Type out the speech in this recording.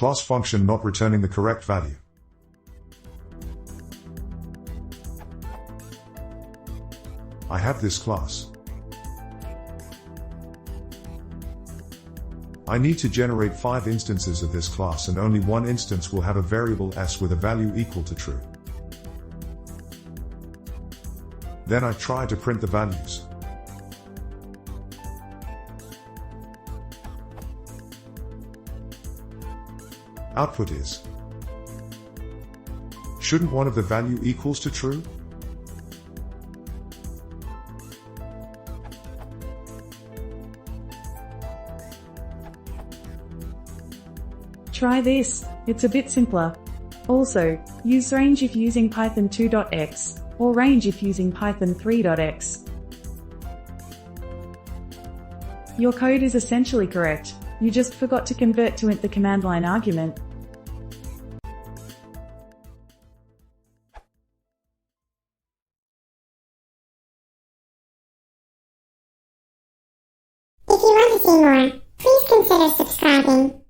Class function not returning the correct value. I have this class. I need to generate 5 instances of this class, and only one instance will have a variable s with a value equal to true. Then I try to print the values. Output is. Shouldn't one of the value equals to true? Try this, it's a bit simpler. Also, use range if using Python 2.x, or range if using Python 3.x. Your code is essentially correct, you just forgot to convert to int the command line argument. If you want to see more, please consider subscribing.